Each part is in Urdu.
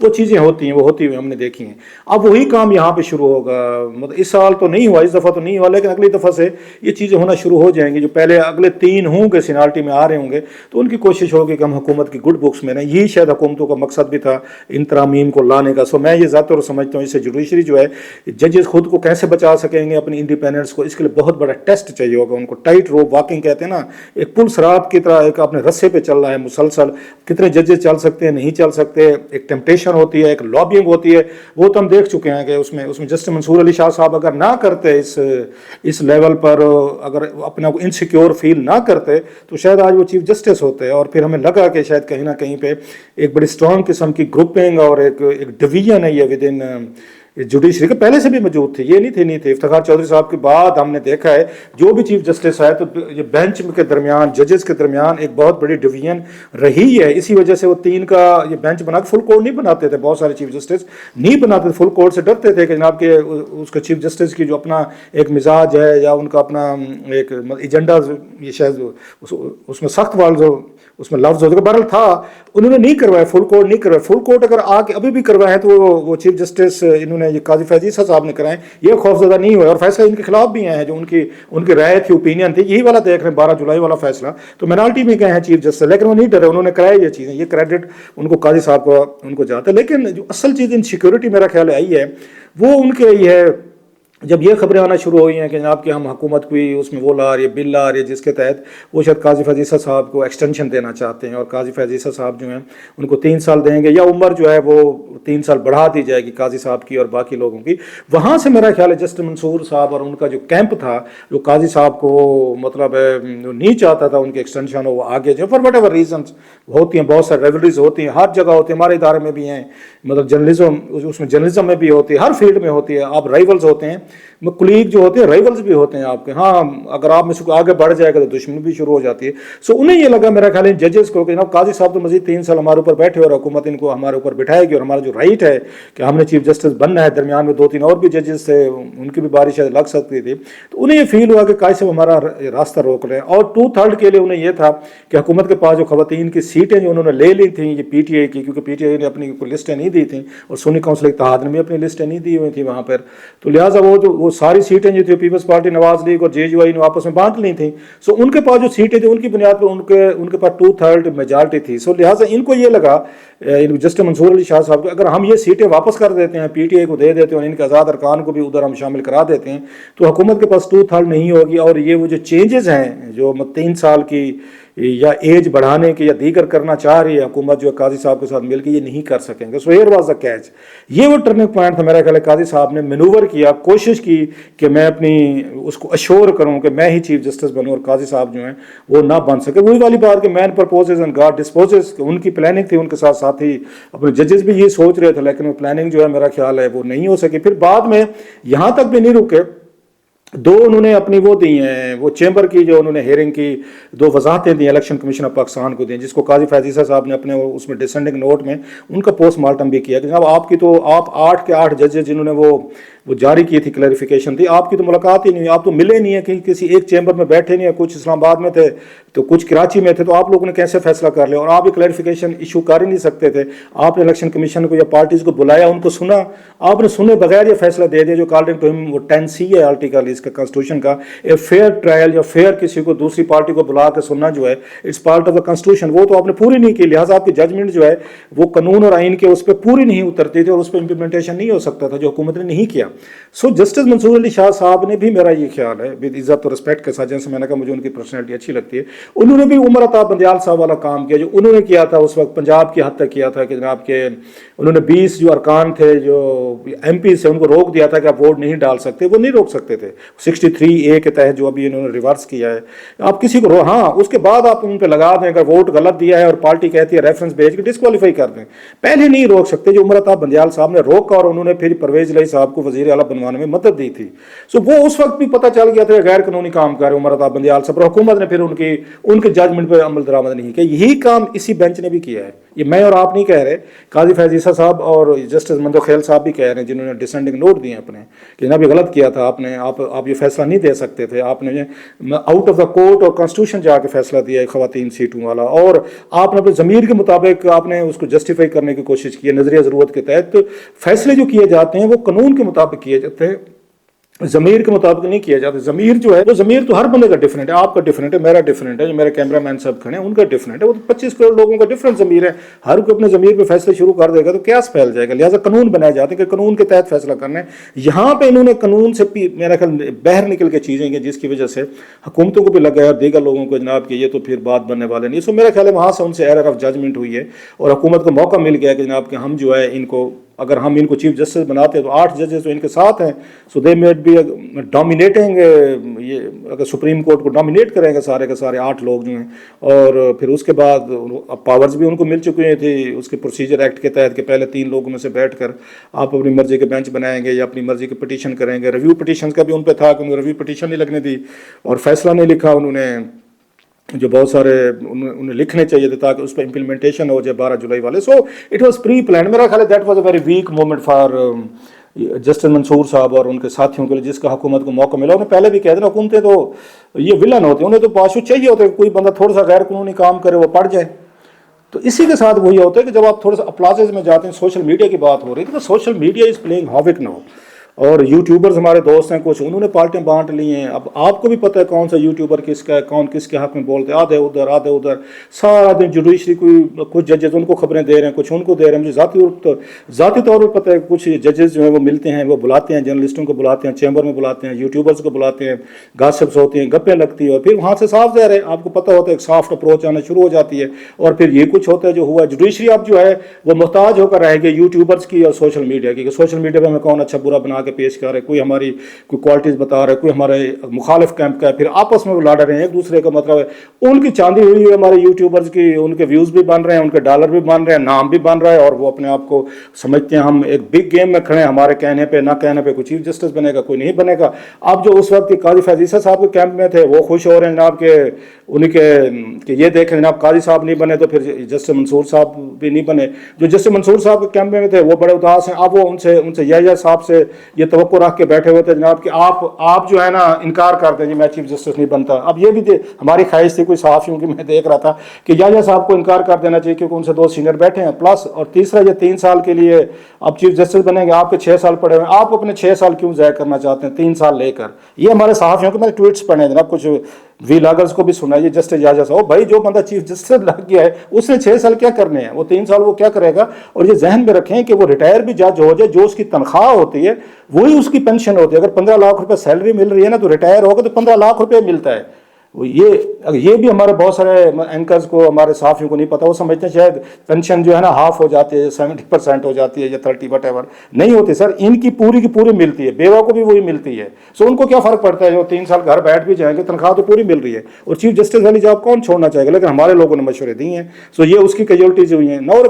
وہ چیزیں ہوتی ہیں, وہ ہوتی ہوئی ہم نے دیکھی ہیں. اب وہی کام یہاں پہ شروع ہوگا. مطلب اس سال تو نہیں ہوا, اس دفعہ تو نہیں ہوا, لیکن اگلی دفعہ سے یہ چیزیں ہونا شروع ہو جائیں گی. جو پہلے اگلے 3 ہوں گے سینالٹی میں آ رہے ہوں گے, تو ان کی کوشش ہوگی کہ ہم حکومت کی گڈ بکس میں رہیں. یہی شاید حکومتوں کا مقصد بھی تھا ان ترامیم کو لانے کا. سو میں یہ ذات اور سمجھتا ہوں اس سے جوڈیشری جو ہے, ججز خود کو کیسے بچا سکیں گے اپنی انڈیپینڈنس کو, اس کے لیے بہت بڑا ٹیسٹ چاہیے ہوگا ان کو. ٹائٹ روپ واکنگ کہتے ہیں نا, ایک پل سرات کی طرح ایک اپنے رسے پہ چل رہا ہے مسلسل. کتنے ججز چل سکتے ہیں, نہیں چل سکتے. ایک ٹیمپٹیشن ہوتی ہے, ایک لابینگ ہوتی ہے, وہ تو ہم دیکھ چکے ہیں کہ اس میں جسٹس منصور علی شاہ صاحب اگر نہ کرتے اس لیول پر, اگر اپنا کو انسیکیور فیل نہ کرتے, تو شاید آج وہ چیف جسٹس ہوتے. اور پھر ہمیں لگا کہ شاید کہیں نہ کہیں پہ ایک بڑی اسٹرانگ قسم کی گروپنگ اور ایک ڈویژن ہے یہ ود ان جوڈیشری کے پہلے سے بھی موجود تھی. یہ نہیں تھے. افتخار چودھری صاحب کے بعد ہم نے دیکھا ہے جو بھی چیف جسٹس آئے تو یہ بینچ کے درمیان, ججز کے درمیان ایک بہت بڑی ڈویژن رہی ہے. اسی وجہ سے وہ 3 کا یہ بینچ بنا کے فل کورٹ نہیں بناتے تھے. بہت سارے چیف جسٹس نہیں بناتے تھے, فل کورٹ سے ڈرتے تھے کہ جناب کہ اس کا چیف جسٹس کی جو اپنا ایک مزاج ہے یا ان کا اپنا ایک ایجنڈا, یہ شاید اس میں سخت والز اس میں لفظ ہوتا ہے. بہرحال تھا, انہوں نے نہیں کروایا, فل کورٹ نہیں کروایا. فل کورٹ اگر آ کے ابھی بھی کروائے تو وہ چیف جسٹس انہوں نے یہ قاضی فیض عیسیٰ صاحب نے کرائے, یہ خوفزدہ نہیں ہوئے. اور فیصلہ ان کے خلاف بھی آئے ہیں جو ان کی رائے تھی, اوپینین تھی. یہی والا دیکھ رہے ہیں 12 جولائی والا فیصلہ, تو مینالٹی میں گئے ہیں چیف جسٹس, لیکن وہ نہیں ڈرے, انہوں نے کرائے یہ چیزیں. یہ کریڈٹ ان کو قاضی صاحب کو ان کو جاتا ہے. لیکن جو اصل چیز ان سیکورٹی میرا خیال آئی ہے وہ ان کے رہی ہے جب یہ خبریں آنا شروع ہوئی ہیں کہ جناب کہ ہم حکومت کوئی اس میں وہ لا رہی ہے, بل آ رہی ہے جس کے تحت وہ شاید قاضی فیض عیسیٰ صاحب کو ایکسٹینشن دینا چاہتے ہیں, اور قاضی فیض عیسیٰ صاحب جو ہیں ان کو 3 سال دیں گے, یا عمر جو ہے وہ 3 سال بڑھا دی جائے گی قاضی صاحب کی اور باقی لوگوں کی. وہاں سے میرا خیال ہے جسٹس منصور صاحب اور ان کا جو کیمپ تھا, جو قاضی صاحب کو مطلب نہیں چاہتا تھا ان کی ایکسٹینشن ہو, وہ آگے جو فار وٹ ایور ریزنس ہوتی ہیں, بہت سارے ریولریز ہوتی ہیں, ہر جگہ ہوتی ہیں, ہمارے ادارے میں بھی ہیں, مطلب جرنلزم, اس میں جرنلزم میں بھی ہوتی ہے, ہر فیلڈ میں ہوتی ہے. آپ رائیولز ہوتے ہیں, کلیگ جو ہوتے ہیں رائیولز بھی ہوتے ہیں آپ کے. ہاں اگر آپ میں سے آگے بڑھ جائے گا تو دشمنی بھی شروع ہو جاتی ہے. سو انہیں یہ لگا میرا خیال ہے ججز کو کہ جناب قاضی صاحب تو مزید 3 سال ہمارے اوپر بیٹھے اور حکومت ان کو ہمارے اوپر بٹھائے گی, اور ہمارا جو رائٹ ہے کہ ہم نے چیف جسٹس بننا ہے, درمیان میں 2-3 اور بھی ججز تھے, ان کی بھی بارش لگ سکتی تھی. تو انہیں یہ فیل ہوا کہ قاضی صاحب ہمارا راستہ روک رہے ہیں. اور 2/3 کے لیے انہیں یہ تھا کہ حکومت کے پاس جو خواتین کی سیٹیں جو انہوں نے لے لی تھیں یہ پی ٹی آئی کی, کیونکہ پی ٹی آئی نے اپنی کوئی لسٹیں نہیں دی تھیں اور سنی کونسل اتحاد نے بھی اپنی لسٹیں نہیں دی ہوئی تھیں وہاں پر, تو لہٰذا وہ ساری سیٹیں جو تھیں پیپلز پارٹی, نواز لیگ اور جے یو آئی نے آپس میں بانٹ لی تھیں. سو ان کے پاس جو سیٹیں تھیں ان کی بنیاد پر ان کے پاس 2/3 میجارٹی تھی. سو لہٰذا ان کو یہ لگا جسٹس منصور علی شاہ صاحب کو, اگر ہم یہ سیٹیں واپس کر دیتے ہیں, پی ٹی آئی کو دے دیتے ہیں اور ان کے آزاد ارکان کو بھی ادھر ہم شامل کرا دیتے ہیں, تو حکومت کے پاس 2/3 نہیں ہوگی. اور یہ وہ جو چینجز ہیں جو 3 سال کی یا ایج بڑھانے کی یا دیگر کرنا چاہ رہی ہے حکومت جو قاضی صاحب کے ساتھ مل کے, یہ نہیں کر سکیں گے. So here was the catch. یہ وہ ٹرننگ پوائنٹ تھا میرا خیال ہے. قاضی صاحب نے مینوور کیا, کوشش کی کہ میں اپنی اس کو اشور کروں کہ میں ہی چیف جسٹس بنوں, اور قاضی صاحب جو ہیں وہ نہ بن سکے. وہی والی بات کہ مین پرپوزز اینڈ گاڈ ڈسپوزز, ان کی پلاننگ تھی, ان کے ساتھ ساتھ ہی اپنے ججز بھی یہ سوچ رہے تھے, لیکن وہ پلاننگ جو ہے میرا خیال ہے وہ نہیں ہو سکی. پھر بعد میں یہاں تک بھی نہیں رکے, 2 انہوں نے اپنی وہ دی ہیں, وہ چیمبر کی جو انہوں نے ہیئرنگ کی 2 وضاحتیں دی الیکشن کمیشن آف پاکستان کو دیں, جس کو قاضی فیض عیسیٰ صاحب نے اپنے اس میں ڈسینڈنگ نوٹ میں ان کا پوسٹ مارٹم بھی کیا کہ جناب آپ کی تو آپ 8 کے 8 ججز جنہوں نے وہ جاری کی تھی, کلیریفیکیشن تھی, آپ کی تو ملاقات ہی نہیں, آپ تو ملے نہیں ہیں, کہیں کسی ایک چیمبر میں بیٹھے نہیں ہیں, کچھ اسلام آباد میں تھے تو کچھ کراچی میں تھے, تو آپ لوگوں نے کیسے فیصلہ کر لیا؟ اور آپ یہ کلیریفیکیشن ایشو کر ہی نہیں سکتے تھے. آپ نے الیکشن کمیشن کو یا پارٹیز کو بلایا, ان کو سنا, آپ نے سنے بغیر یہ فیصلہ دے دیا جو اکارڈنگ ٹو ہم وہ 10C ہے آرٹیکل اس کا کانسٹیٹیوشن کا, اے فیئر ٹرائل یا فیئر کسی کو دوسری پارٹی کو بلا کے سننا جو ہے it's part of the constitution, وہ تو آپ نے پوری نہیں کی. لہٰذا آپ کی ججمنٹ جو ہے وہ قانون اور آئین کے اس پہ پوری نہیں اترتی تھی اور اس پہ امپلیمنٹیشن نہیں ہو سکتا تھا, جو حکومت نے نہیں کیا. سو جسٹس منصور علی شاہ صاحب نے بھی, میرا یہ خیال ہے ود عزت اور رسپیکٹ کے ساتھ, جیسے میں نے کہا مجھے ان کی پرسنالٹی اچھی لگتی ہے, انہوں نے بھی عمر عطا بندیال صاحب والا کام کیا جو انہوں نے کیا تھا اس وقت پنجاب کی حد تک کیا تھا کہ جناب کہ انہوں نے 20 جو ارکان تھے جو ایم پی سے ان کو روک دیا تھا کہ آپ ووٹ نہیں ڈال سکتے, وہ نہیں روک سکتے تھے 63A کے تحت جو ابھی انہوں نے ریورس کیا ہے. آپ کسی کو ہاں اس کے بعد آپ ان پہ لگا دیں, اگر ووٹ غلط دیا ہے اور پارٹی کہتی ہے ریفرنس بھیج کے ڈسکوالیفائی کر دیں, پہلے نہیں روک سکتے. جو عمر عطا بندیال صاحب نے روکا اور انہوں نے پھر پرویز الہی صاحب کو وزیر اعلیٰ بنوانے میں مدد دی تھی. سو وہ اس وقت بھی پتہ چل گیا تھا غیر قانونی کام کر رہے عمر عطا بندیال صاحب, اور حکومت نے پھر ان کے ججمنٹ پہ عمل درآمد نہیں کیا. یہی کام اسی بینچ نے بھی کیا ہے. یہ میں اور آپ نہیں کہہ رہے, قاضی فیض عیسیٰ صاحب اور جسٹس مندوخیل صاحب بھی کہہ رہے ہیں, جنہوں نے ڈسینڈنگ نوٹ دیے اپنے, کہ جناب یہ غلط کیا تھا آپ نے, آپ یہ فیصلہ نہیں دے سکتے تھے, آپ نے آؤٹ آف دا کورٹ اور کانسٹیٹیوشن جا کے فیصلہ دیا ہے خواتین سیٹوں والا, اور آپ نے اپنے ضمیر کے مطابق آپ نے اس کو جسٹیفائی کرنے کی کوشش کی ہے نظریہ ضرورت کے تحت. فیصلے جو کیے جاتے ہیں وہ قانون کے مطابق کیے جاتے ہیں, ضمیر کے مطابق نہیں کیا جاتا. ضمیر جو ہے وہ ضمیر تو ہر بندے کا ڈفرینٹ ہے, آپ کا ڈفرینٹ ہے, میرا ڈفرینٹ ہے, جو میرے کیمرہ مین صاحب کھڑے ہیں ان کا ڈفرینٹ ہے, وہ 25 کروڑ لوگوں کا ڈفرینٹ ضمیر ہے, ہر کوئی اپنے ضمیر پہ فیصلے شروع کر دے گا تو قیاس پھیل جائے گا. لہٰذا قانون بنائے جاتے ہیں کہ قانون کے تحت فیصلہ کرنا ہے. یہاں پہ انہوں نے قانون سے میرا خیال باہر نکل کے چیزیں کی, جس کی وجہ سے حکومتوں کو بھی لگا ہے اور دیگر لوگوں کو جناب کہ یہ تو پھر بات بننے والے نہیں. سو میرا خیال ہے وہاں سے ان سے ایرر آف ججمنٹ ہوئی ہے اور حکومت کو موقع مل گیا کہ جناب کہ ہم جو ہے ان کو, اگر ہم ان کو چیف جسٹس بناتے ہیں تو 8 ججز تو ان کے ساتھ ہیں, سو دے میٹ بی ڈومینیٹنگ, یہ اگر سپریم کورٹ کو ڈومینیٹ کریں گے سارے کے سارے 8 لوگ جو ہیں. اور پھر اس کے بعد پاورز بھی ان کو مل چکی تھی اس کے پروسیجر ایکٹ کے تحت کہ پہلے 3 لوگوں میں سے بیٹھ کر آپ اپنی مرضی کے بینچ بنائیں گے یا اپنی مرضی کے پٹیشن کریں گے. ریویو پٹیشن کا بھی ان پہ تھا کہ انہوں نے ریویو پٹیشن نہیں لگنے دی اور فیصلہ نہیں لکھا انہوں نے, جو بہت سارے انہیں لکھنے چاہیے تھے تاکہ اس پہ امپلیمنٹیشن ہو جائے 12 جولائی والے. So it was pre plan. میرا خیال ہے that was a very weak moment for justice Mansoor صاحب اور ان کے ساتھیوں کے لیے, جس کا حکومت کو موقع ملا. انہیں پہلے بھی کہہ دینا, حکومتیں تو یہ ولن ہوتے ہیں, انہیں تو پاشو چاہیے ہوتے کہ کوئی بندہ تھوڑا سا غیر قانونی کام کرے وہ پڑ جائے. تو اسی کے ساتھ وہی ہوتا ہے کہ جب آپ تھوڑا سا اپلازز میں جاتے ہیں, سوشل میڈیا کی بات ہو رہی تھی تو social media is playing havoc now, اور یوٹیوبرز ہمارے دوست ہیں کچھ, انہوں نے پارٹیاں بانٹ لی ہیں. اب آپ کو بھی پتہ ہے کون سا یوٹیوبر کس کا ہے, کون کس کے حق میں بولتے ہیں, آدھے ادھر سارا دن جوڈیشری کچھ ججز ان کو خبریں دے رہے ہیں, کچھ ان کو دے رہے ہیں. مجھے ذاتی طور پر پتہ ہے کچھ ججز جو ہیں وہ ملتے ہیں, وہ بلاتے ہیں جرنلسٹوں کو, بلاتے ہیں چیمبر میں, بلاتے ہیں یوٹیوبرز کو, بلاتے ہیں, گاسپس ہوتی ہیں, گپیں لگتی ہیں, اور پھر وہاں سے صاف ظاہر ہے آپ کو پتہ ہوتا ہے ایک سافٹ اپروچ آنا شروع ہو جاتی ہے. اور پھر یہ کچھ ہوتا ہے جو ہوا جوڈیشری اب جو ہے وہ محتاج ہو کر رہے گی یوٹیوبرز کی اور سوشل میڈیا کی, کہ سوشل میڈیا پہ ہمیں کون اچھا برا بنا کے پیش کر رہے, کوئی ہماری کوئی کوالٹیز بتا رہا ہے, کوئی ہمارے مخالف کیمپ کا ہے, پھر آپس میں وہ لڑ رہے ہیں ایک دوسرے کا. مطلب ہے ان کی چاندی ہوئی ہے ہمارے یوٹیوبرز کی, ان کے ویوز بھی بن رہے ہیں, ان کے ڈالر بھی بن رہے ہیں, نام بھی بن رہا ہے, اور وہ اپنے آپ کو سمجھتے ہیں ہم ایک بگ گیم میں کھڑے ہیں, ہمارے کہنے پہ نہ کہنے پہ کوئی چیف جسٹس بنے گا, کوئی نہیں بنے گا. اب جو اس وقت قاضی فیض عیسیٰ صاحب کے کیمپ میں تھے وہ خوش ہو رہے ہیں جناب کہ ان کے کہ یہ دیکھیں جناب قاضی صاحب نہیں بنے تو پھر جسٹس منصور صاحب بھی نہیں بنے. جو جسٹس منصور صاحب کے کیمپ میں تھے وہ بڑے اداس ہیں. اب وہ ان سے یحییٰ صاحب سے یہ توقع رکھ کے بیٹھے ہوئے تھے جناب کہ آپ جو ہے نا انکار کر دیں جی میں چیف جسٹس نہیں بنتا. اب یہ بھی ہماری خواہش تھی کوئی صحافیوں کی, میں دیکھ رہا تھا کہ یحییٰ صاحب کو انکار کر دینا چاہیے کیونکہ ان سے 2 سینئر بیٹھے ہیں پلس, اور تیسرا یہ 3 سال کے لیے اب چیف جسٹس بنیں گے, آپ کے 6 سال پڑے ہوئے, آپ اپنے 6 سال کیوں ضائع کرنا چاہتے ہیں 3 سال لے کر. یہ ہمارے صحافیوں کے میں ٹویٹس پڑھے جناب, کچھ وی لاگرز کو بھی سنائیے جسٹس یحییٰ صاحب, بھائی جو بندہ چیف جسٹس لگ گیا ہے اس نے 6 سال کیا کرنے ہیں, وہ 3 سال وہ کیا کرے گا. اور یہ ذہن میں رکھیں کہ وہ ریٹائر بھی جج ہو جائے, جو اس کی تنخواہ ہوتی ہے وہی اس کی پینشن ہوتی ہے. اگر 15 لاکھ روپے سیلری مل رہی ہے نا تو ریٹائر ہوگا تو 15 لاکھ روپے ملتا ہے. یہ بھی ہمارے بہت سارے اینکرز کو, ہمارے صحافیوں کو نہیں پتا. وہ سمجھتے ہیں شاید پینشن جو ہے نا ہاف ہو جاتی ہے, 70% ہو جاتی ہے یا 30 وٹ ایور. نہیں ہوتی سر, ان کی پوری ملتی ہے, بیوہ کو بھی وہی ملتی ہے. سو ان کو کیا فرق پڑتا ہے, جو 3 سال گھر بیٹھ بھی جائیں گے تنخواہ تو پوری مل رہی ہے. اور چیف جسٹس والی جاب کون چھوڑنا چاہے گا, لیکن ہمارے لوگوں نے مشورے دی ہیں. سو یہ اس کی کیجولٹیز ہوئی ہیں. Now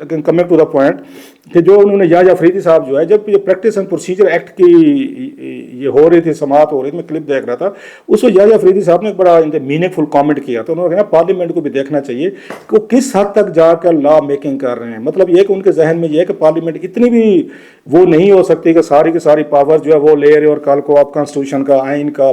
coming to the point کہ جو انہوں نے یحییٰ فریدی صاحب جو ہے, جب یہ پریکٹس اینڈ پروسیجر ایکٹ کی یہ ہو رہی تھی, سماعت ہو رہی تھی, میں کلپ دیکھ رہا تھا, اس میں یحییٰ فریدی صاحب نے ایک بڑا میننگ فل کامنٹ کیا. تو انہوں نے کہا پارلیمنٹ کو بھی دیکھنا چاہیے کہ وہ کس حد تک جا کر لا میکنگ کر رہے ہیں. مطلب یہ کہ ان کے ذہن میں یہ ہے کہ پارلیمنٹ اتنی بھی وہ نہیں ہو سکتی کہ ساری کی ساری پاور جو ہے وہ لے رہے, اور کل کو آپ کانسٹیٹیوشن کا, آئین کا,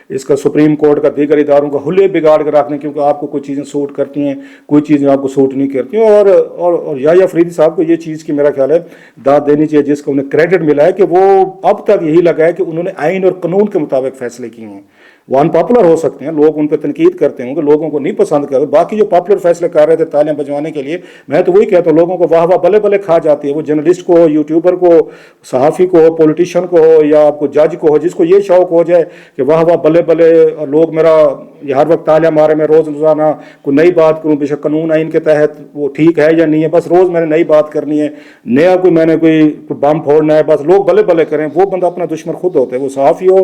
اس کا سپریم کورٹ کا, دیگر اداروں کا حلیے بگاڑ کر رکھ دیں کیونکہ آپ کو کوئی چیزیں سوٹ کرتی ہیں, کوئی چیزیں آپ کو سوٹ نہیں کرتی ہیں. اور یحییٰ فریدی صاحب کو یہ چیز کی میرا خیال ہے داد دینی چاہیے, جس کو انہیں کریڈٹ ملا ہے کہ وہ اب تک یہی لگا ہے کہ انہوں نے آئین اور قانون کے مطابق فیصلے کیے ہیں. وہ ان پاپولر ہو سکتے ہیں, لوگ ان پہ تنقید کرتے ہوں گے, لوگوں کو نہیں پسند کرتے. باقی جو پاپولر فیصلے کر رہے تھے تالیاں بجوانے کے لیے, میں تو وہی کہتا ہوں لوگوں کو واہ واہ بلے بلے کھا جاتی ہے. وہ جرنلسٹ کو ہو, یوٹیوبر کو, صحافی کو ہو, پولیٹیشین کو ہو, یا آپ کو جج کو ہو, جس کو یہ شوق ہو جائے کہ واہ واہ بلے بلے, اور لوگ میرا یہ ہر وقت تالیاں مارے, میں روز روزانہ کوئی نئی بات کروں, بے شک قانون آئین کے تحت وہ ٹھیک ہے یا نہیں ہے, بس روز میں نے نئی بات کرنی ہے, نیا میں نے کوئی بم پھوڑنا ہے, بس لوگ بلے بلے کریں. وہ بندہ اپنا دشمن خود ہوتا ہے, وہ صحافی ہو,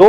2